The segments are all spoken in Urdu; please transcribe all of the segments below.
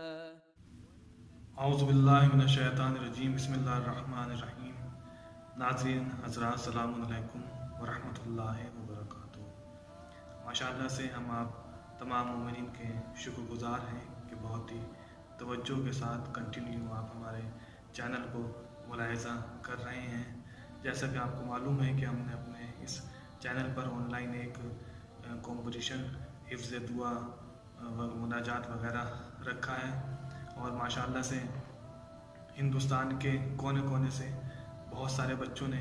اعوذ باللہ من الشیطان الرجیم بسم اللہ الرحمن الرحیم۔ ناظرین حضرات السلام علیکم ورحمۃ اللہ وبرکاتہ۔ ماشاءاللہ سے ہم آپ تمام مومنین کے شکر گزار ہیں کہ بہت ہی توجہ کے ساتھ کنٹینیو آپ ہمارے چینل کو ملاحظہ کر رہے ہیں۔ جیسا کہ آپ کو معلوم ہے کہ ہم نے اپنے اس چینل پر آن لائن ایک کمپٹیشن حفظ دعا مناجات وغیرہ رکھا ہے، اور ماشاءاللہ سے ہندوستان کے کونے کونے سے بہت سارے بچوں نے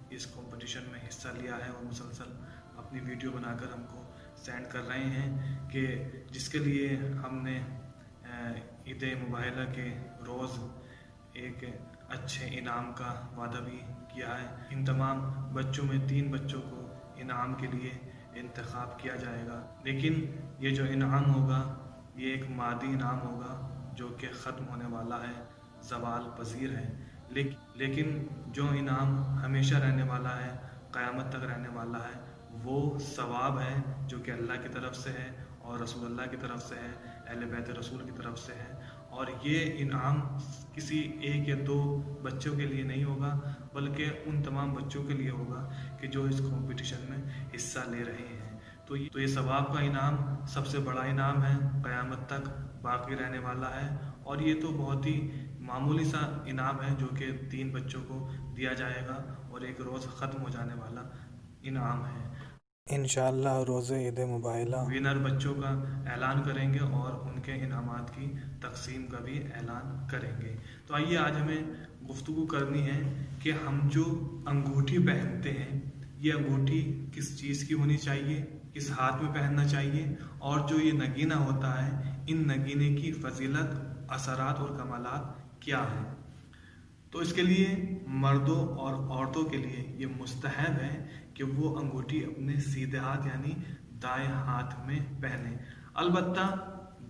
اس کمپٹیشن میں حصہ لیا ہے اور مسلسل اپنی ویڈیو بنا کر ہم کو سینڈ کر رہے ہیں، کہ جس کے لیے ہم نے عید مبارکہ کے روز ایک اچھے انعام کا وعدہ بھی کیا ہے۔ ان تمام بچوں میں 3 بچوں کو انعام کے لیے انتخاب کیا جائے گا، لیکن یہ جو انعام ہوگا یہ ایک مادی انعام ہوگا جو کہ ختم ہونے والا ہے، زوال پذیر ہے، لیکن جو انعام ہمیشہ رہنے والا ہے، قیامت تک رہنے والا ہے، وہ ثواب ہے جو کہ اللہ کی طرف سے ہے اور رسول اللہ کی طرف سے ہے، اہل بیت رسول کی طرف سے ہے۔ اور یہ انعام کسی 1 یا 2 بچوں کے لیے نہیں ہوگا، بلکہ ان تمام بچوں کے لیے ہوگا کہ جو اس کمپٹیشن میں حصہ لے رہے ہیں۔ تو یہ ثواب کا انعام سب سے بڑا انعام ہے، قیامت تک باقی رہنے والا ہے، اور یہ تو بہت ہی معمولی سا انعام ہے جو کہ 3 بچوں کو دیا جائے گا، اور ایک روز ختم ہو جانے والا انعام ہے۔ انشاءاللہ روز عید مبارکہ ونر بچوں کا اعلان کریں گے اور ان کے انعامات کی تقسیم کا بھی اعلان کریں گے۔ تو آئیے آج ہمیں گفتگو کرنی ہے کہ ہم جو انگوٹھی پہنتے ہیں، یہ انگوٹھی کس چیز کی ہونی چاہیے، کس ہاتھ میں پہننا چاہیے، اور جو یہ نگینہ ہوتا ہے، ان نگینے کی فضیلت، اثرات اور کمالات کیا ہیں۔ تو اس کے لیے مردوں اور عورتوں کے لیے یہ مستحب ہے کہ وہ انگوٹھی اپنے سیدھے ہاتھ یعنی دائیں ہاتھ میں پہنے۔ البتہ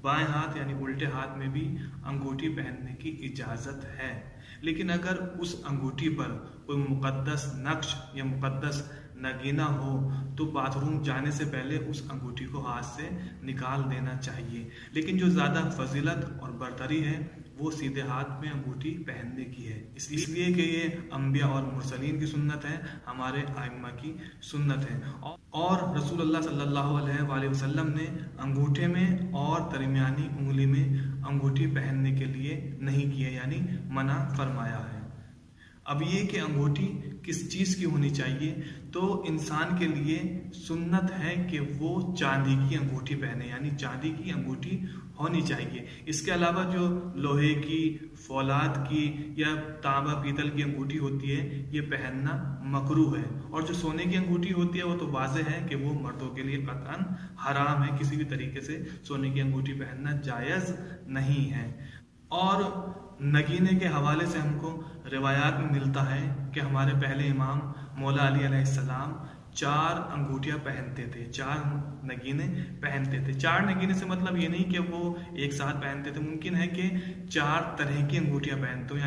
بائیں ہاتھ یعنی الٹے ہاتھ میں بھی انگوٹھی پہننے کی اجازت ہے، لیکن اگر اس انگوٹھی پر کوئی مقدس نقش یا مقدس نگینہ ہو تو باتھ روم جانے سے پہلے اس انگوٹھی کو ہاتھ سے نکال دینا چاہیے۔ لیکن جو زیادہ فضیلت اور برتری ہے وہ سیدھے ہاتھ میں انگوٹھی پہننے کی ہے، اس لیے کہ یہ انبیاء اور مرسلین کی سنت ہے، ہمارے ائمہ کی سنت ہے، اور رسول اللہ صلی اللہ علیہ وآلہ وسلم نے انگوٹھے میں اور درمیانی انگلی میں انگوٹھی پہننے کے لیے نہیں کیے، یعنی منع فرمایا ہے۔ اب یہ کہ انگوٹھی کس چیز کی ہونی چاہیے، تو انسان کے لیے سنت ہے کہ وہ چاندی کی انگوٹھی پہنے، یعنی چاندی کی انگوٹھی ہونی چاہیے۔ اس کے علاوہ جو لوہے کی، فولاد کی یا تانبا پیتل کی انگوٹھی ہوتی ہے یہ پہننا مکروہ ہے، اور جو سونے کی انگوٹھی ہوتی ہے وہ تو واضح ہے کہ وہ مردوں کے لیے قطعاً حرام ہے، کسی بھی طریقے سے سونے کی انگوٹھی پہننا جائز نہیں ہے۔ اور نگینے کے حوالے سے ہم کو روایات میں ملتا ہے کہ ہمارے پہلے امام مولا علی علیہ السلام 4 انگوٹھیاں پہنتے تھے، 4 نگینے پہنتے تھے۔ 4 نگینے سے مطلب یہ نہیں کہ وہ ایک ساتھ پہنتے تھے، ممکن ہے کہ 4 طرح کی انگوٹھیاں پہنتے ہو،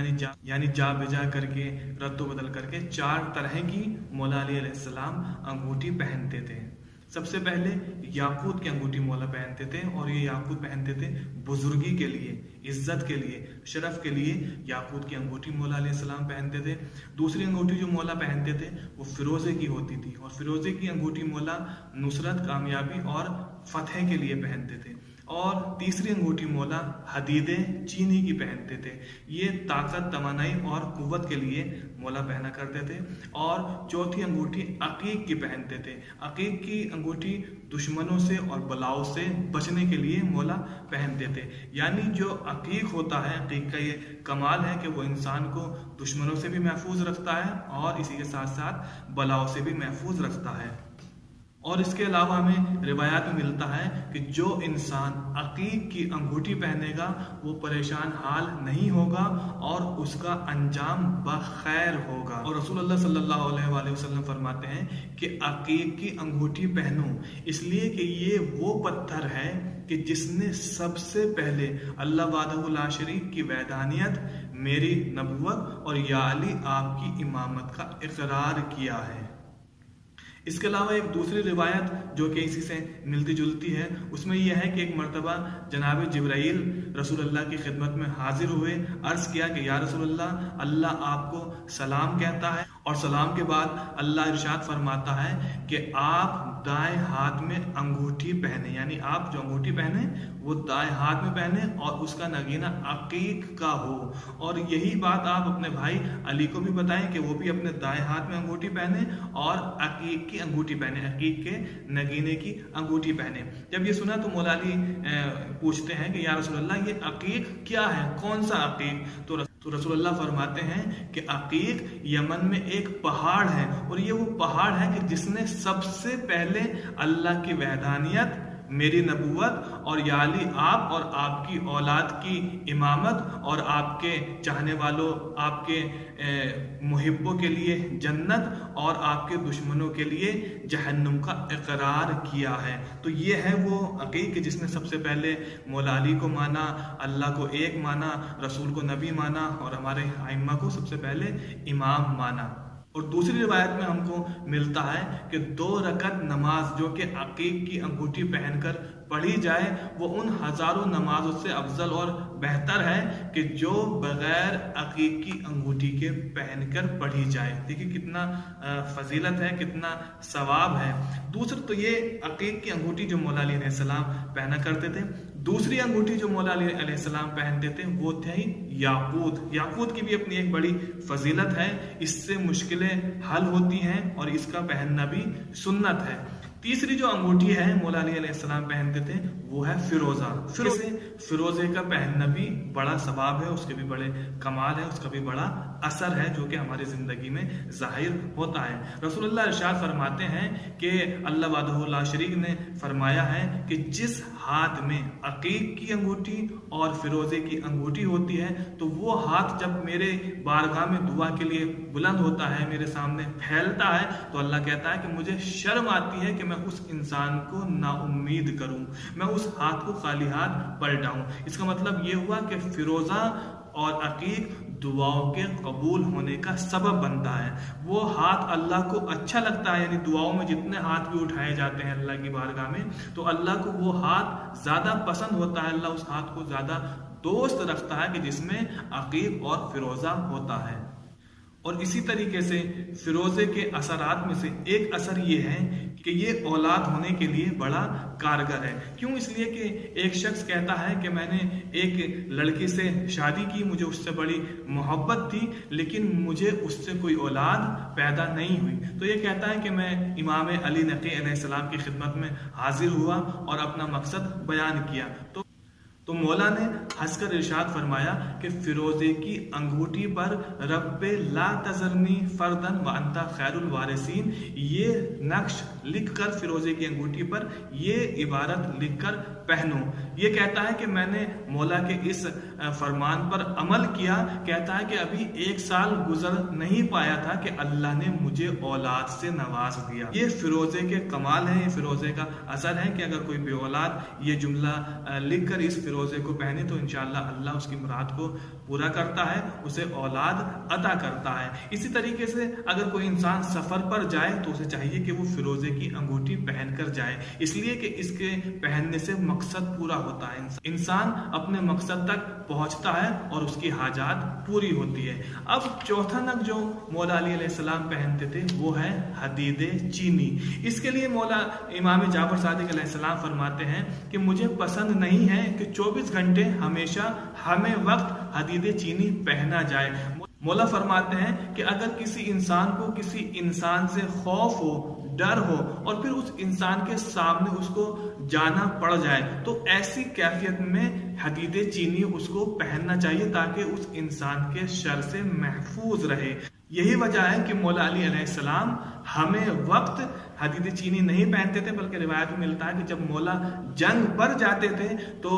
یعنی جا بجا کر کے، رد و بدل کر کے 4 طرح کی مولا علی علیہ السلام انگوٹھی پہنتے تھے۔ سب سے پہلے یاقوت کی انگوٹھی مولا پہنتے تھے، اور یہ یاقوت پہنتے تھے بزرگی کے لیے، عزت کے لیے، شرف کے لیے یاقوت کی انگوٹھی مولا علیہ السلام پہنتے تھے۔ دوسری انگوٹھی جو مولا پہنتے تھے وہ فیروزے کی ہوتی تھی، اور فیروزے کی انگوٹھی مولا نصرت، کامیابی اور فتح کے لیے پہنتے تھے۔ اور تیسری انگوٹھی مولا حدیدے چینی کی پہنتے تھے، یہ طاقت، توانائی اور قوت کے لیے مولا پہنا کرتے تھے۔ اور چوتھی انگوٹھی عقیق کی پہنتے تھے، عقیق کی انگوٹھی دشمنوں سے اور بلاؤں سے بچنے کے لیے مولا پہنتے تھے، یعنی جو عقیق ہوتا ہے، عقیق کا یہ کمال ہے کہ وہ انسان کو دشمنوں سے بھی محفوظ رکھتا ہے اور اسی کے ساتھ ساتھ بلاؤں سے بھی محفوظ رکھتا ہے۔ اور اس کے علاوہ ہمیں روایات میں ملتا ہے کہ جو انسان عقیق کی انگوٹھی پہنے گا وہ پریشان حال نہیں ہوگا اور اس کا انجام بخیر ہوگا۔ اور رسول اللہ صلی اللہ علیہ وآلہ وسلم فرماتے ہیں کہ عقیق کی انگوٹھی پہنو، اس لیے کہ یہ وہ پتھر ہے کہ جس نے سب سے پہلے اللہ وحدہ لا شریک کی وحدانیت، میری نبوت اور یا علی آپ کی امامت کا اقرار کیا ہے۔ اس کے علاوہ ایک دوسری روایت جو کہ اسی سے ملتی جلتی ہے، اس میں یہ ہے کہ ایک مرتبہ جناب جبرائیل رسول اللہ کی خدمت میں حاضر ہوئے، عرض کیا کہ یا رسول اللہ، اللہ آپ کو سلام کہتا ہے، اور سلام کے بعد اللہ ارشاد فرماتا ہے کہ آپ دائیں ہاتھ میں انگوٹھی پہنے، یعنی آپ جو انگوٹھی پہنے وہ دائیں ہاتھ میں پہنے اور اس کا نگینہ عقیق کا ہو، اور یہی بات آپ اپنے بھائی علی کو بھی بتائیں کہ وہ بھی اپنے دائیں ہاتھ میں انگوٹھی پہنے اور عقیق کی انگوٹھی پہنے، عقیق کے نگینے کی انگوٹھی پہنے۔ جب یہ سنا تو مولا علی پوچھتے ہیں کہ یا رسول اللہ، یہ عقیق کیا ہے، کون سا عقیق؟ تو رسول اللہ فرماتے ہیں کہ عقیق یمن میں ایک پہاڑ ہے، اور یہ وہ پہاڑ ہے کہ جس نے سب سے پہلے اللہ کی وحدانیت، میری نبوت اور یا علی آپ اور آپ کی اولاد کی امامت اور آپ کے چاہنے والوں، آپ کے محبوں کے لیے جنت اور آپ کے دشمنوں کے لیے جہنم کا اقرار کیا ہے۔ تو یہ ہے وہ عقیق جس نے سب سے پہلے مولا علی کو مانا، اللہ کو ایک مانا، رسول کو نبی مانا اور ہمارے ائمہ کو سب سے پہلے امام مانا۔ اور دوسری روایت میں ہم کو ملتا ہے کہ 2 رکعت نماز جو کہ عقیق کی انگوٹھی پہن کر پڑھی جائے وہ ان ہزاروں نمازوں سے افضل اور بہتر ہے کہ جو بغیر عقیق کی انگوٹھی کے پہن کر پڑھی جائے۔ دیکھیے کتنا فضیلت ہے، کتنا ثواب ہے۔ دوسرا تو یہ عقیق کی انگوٹھی جو مولا علی علیہ السلام پہنا کرتے تھے۔ دوسری انگوٹھی جو مولا علی علیہ السلام پہنتے تھے وہ تھی یاقوت۔ یاقوت کی بھی اپنی ایک بڑی فضیلت ہے، اس سے مشکلیں حل ہوتی ہیں اور اس کا پہننا بھی سنت ہے۔ تیسری جو انگوٹھی ہے مولا علی علیہ السلام پہنتے تھے وہ ہے فیروزہ۔ فیروزے کا پہننا بھی بڑا ثواب ہے، اس کے بھی بڑے کمال ہے، اس کا بھی بڑا اثر ہے جو کہ ہماری زندگی میں ظاہر ہوتا ہے۔ رسول اللہ ارشاد فرماتے ہیں کہ اللہ وحدہ لا شریک نے فرمایا ہے کہ جس ہاتھ میں عقیق کی انگوٹھی اور فیروزے کی انگوٹھی ہوتی ہے تو وہ ہاتھ جب میرے بارگاہ میں دعا کے لیے بلند ہوتا ہے، میرے سامنے پھیلتا ہے، تو اللہ کہتا ہے کہ مجھے شرم آتی ہے کہ میں اس انسان کو نا امید کروں، میں اس ہاتھ کو خالی ہاتھ پلٹاؤں۔ اس کا مطلب یہ ہوا کہ فیروزہ اور عقیق دعاؤں کے قبول ہونے کا سبب بنتا ہے۔ وہ ہاتھ اللہ کو اچھا لگتا ہے، یعنی دعاؤں میں جتنے ہاتھ بھی اٹھائے جاتے ہیں اللہ کی بارگاہ میں تو اللہ کو وہ ہاتھ زیادہ پسند ہوتا ہے، اللہ اس ہاتھ کو زیادہ دوست رکھتا ہے کہ جس میں عقیق اور فیروزہ ہوتا ہے۔ اور اسی طریقے سے فیروزے کے اثرات میں سے ایک اثر یہ ہے کہ یہ اولاد ہونے کے لیے بڑا کارگر ہے۔ کیوں؟ اس لیے کہ ایک شخص کہتا ہے کہ میں نے ایک لڑکی سے شادی کی، مجھے اس سے بڑی محبت تھی لیکن مجھے اس سے کوئی اولاد پیدا نہیں ہوئی، تو یہ کہتا ہے کہ میں امام علی نقی علیہ السلام کی خدمت میں حاضر ہوا اور اپنا مقصد بیان کیا، تو مولا نے ہنس کر ارشاد فرمایا کہ فیروزے کی انگوٹھی پر رب لا تذرنی فردن وانت خیر الوارثین، یہ نقش لکھ کر فیروزے کی انگوٹھی پر یہ عبارت لکھ کر پہنو۔ یہ کہتا ہے کہ میں نے مولا کے اس فرمان پر عمل کیا، کہتا ہے کہ ابھی 1 سال گزر نہیں پایا تھا کہ اللہ نے مجھے اولاد سے نواز دیا۔ یہ فیروزے کے کمال ہے، یہ فیروزے کا اثر ہے کہ اگر کوئی بے اولاد یہ جملہ لکھ کر اس فیروزے کو پہنے تو انشاءاللہ اللہ اس کی مراد کو پورا کرتا ہے، اسے اولاد عطا کرتا ہے۔ اسی طریقے سے اگر کوئی انسان سفر پر جائے تو اسے چاہیے کہ وہ فیروزے کی انگوٹھی پہن کر جائے، اس لیے کہ اس کے پہننے سے مقصد پورا ہوتا ہے، انسان اپنے مقصد تک پہنچتا ہے اور اس کی حاجات پوری ہوتی ہے۔ اب چوتھا نگ جو مولا علی علیہ السلام پہنتے تھے وہ ہے حدید چینی۔ اس کے لیے مولا امام جعفر صادق علیہ السلام فرماتے ہیں کہ مجھے پسند نہیں ہے کہ 24 گھنٹے ہمیشہ ہمیں وقت حدید چینی پہنا جائے۔ مولا فرماتے ہیں کہ اگر کسی انسان کو کسی انسان سے خوف ہو، ڈر ہو اور پھر اس انسان کے سامنے اس کو جانا پڑ جائے تو ایسی کیفیت میں حدید چینی اس کو پہننا چاہیے تاکہ اس انسان کے شر سے محفوظ رہے۔ یہی وجہ ہے کہ مولا علی علیہ السلام ہمیں وقت حدید چینی نہیں پہنتے تھے، بلکہ روایت میں ملتا ہے کہ جب مولا جنگ پر جاتے تھے تو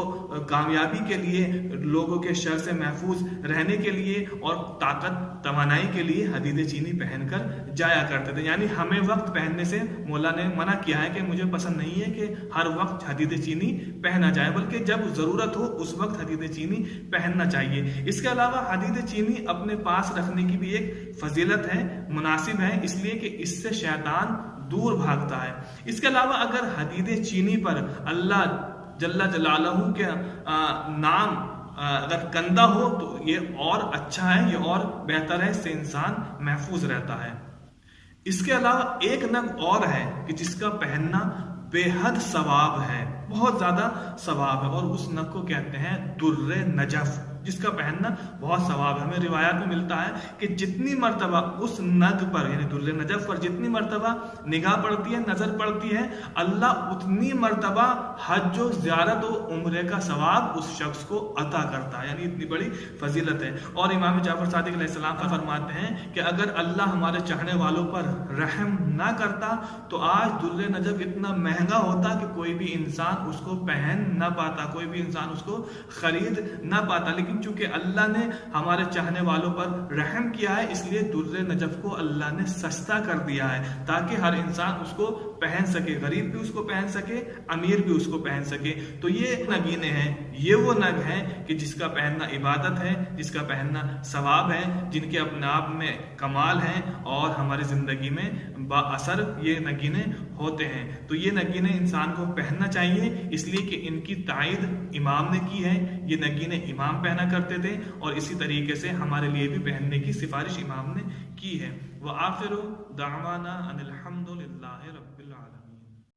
کامیابی کے لیے، لوگوں کے شر سے محفوظ رہنے کے لیے اور طاقت توانائی کے لیے حدید چینی پہن کر جایا کرتے تھے۔ یعنی ہمیں وقت پہننے سے مولا نے منع کیا ہے کہ مجھے پسند نہیں ہے کہ ہر وقت حدید چینی پہنا جائے، بلکہ جب ضرورت ہو اس وقت حدید چینی پہننا چاہیے۔ اس کے علاوہ حدید چینی اپنے پاس رکھنے کی بھی ایک فضیلت ہے، مناسب ہے، اس لیے کہ اس سے شیطان دور بھاگتا ہے۔ اس کے علاوہ اگر حدید چینی پر اللہ جل جلالہ کے نام اگر کندہ ہو تو یہ اور اچھا ہے، یہ اور بہتر ہے، اس سے انسان محفوظ رہتا ہے۔ اس کے علاوہ ایک نگ اور ہے کہ جس کا پہننا بے حد ثواب ہے، بہت زیادہ ثواب ہے، اور اس نگ کو کہتے ہیں در نجف، جس کا پہننا بہت ثواب ہے۔ ہمیں روایات میں ملتا ہے کہ جتنی مرتبہ اس نگ پر یعنی در نجف پر جتنی مرتبہ نگاہ پڑتی ہے، نظر پڑتی ہے، اللہ اتنی مرتبہ حج و زیارت و عمرے کا ثواب اس شخص کو عطا کرتا ہے، یعنی اتنی بڑی فضیلت ہے۔ اور امام جعفر صادق علیہ السلام فرماتے ہیں کہ اگر اللہ ہمارے چاہنے والوں پر رحم نہ کرتا تو آج در نجف اتنا مہنگا ہوتا کہ کوئی بھی انسان اس کو پہن نہ پاتا، کوئی بھی انسان اس کو خرید نہ پاتا، لیکن چونکہ اللہ نے ہمارے چاہنے والوں پر رحم کیا ہے اس لیے در نجف کو اللہ نے سستا کر دیا ہے تاکہ ہر انسان اس کو پہن سکے، غریب بھی اس کو پہن سکے، امیر بھی اس کو پہن سکے۔ تو یہ نگینے ہیں، یہ وہ نگ ہیں کہ جس کا پہننا عبادت ہے، جس کا پہننا ثواب ہے، جن کے اپنے آپ میں کمال ہیں اور ہماری زندگی میں با اثر یہ نگینے ہوتے ہیں۔ تو یہ نگینے انسان کو پہننا چاہیے، اس لیے کہ ان کی تائید امام نے کی ہے، یہ نگینے امام پہنا کرتے تھے، اور اسی طریقے سے ہمارے لیے بھی پہننے کی سفارش امام نے کی ہے۔ وآخر دعوانا ان الحمد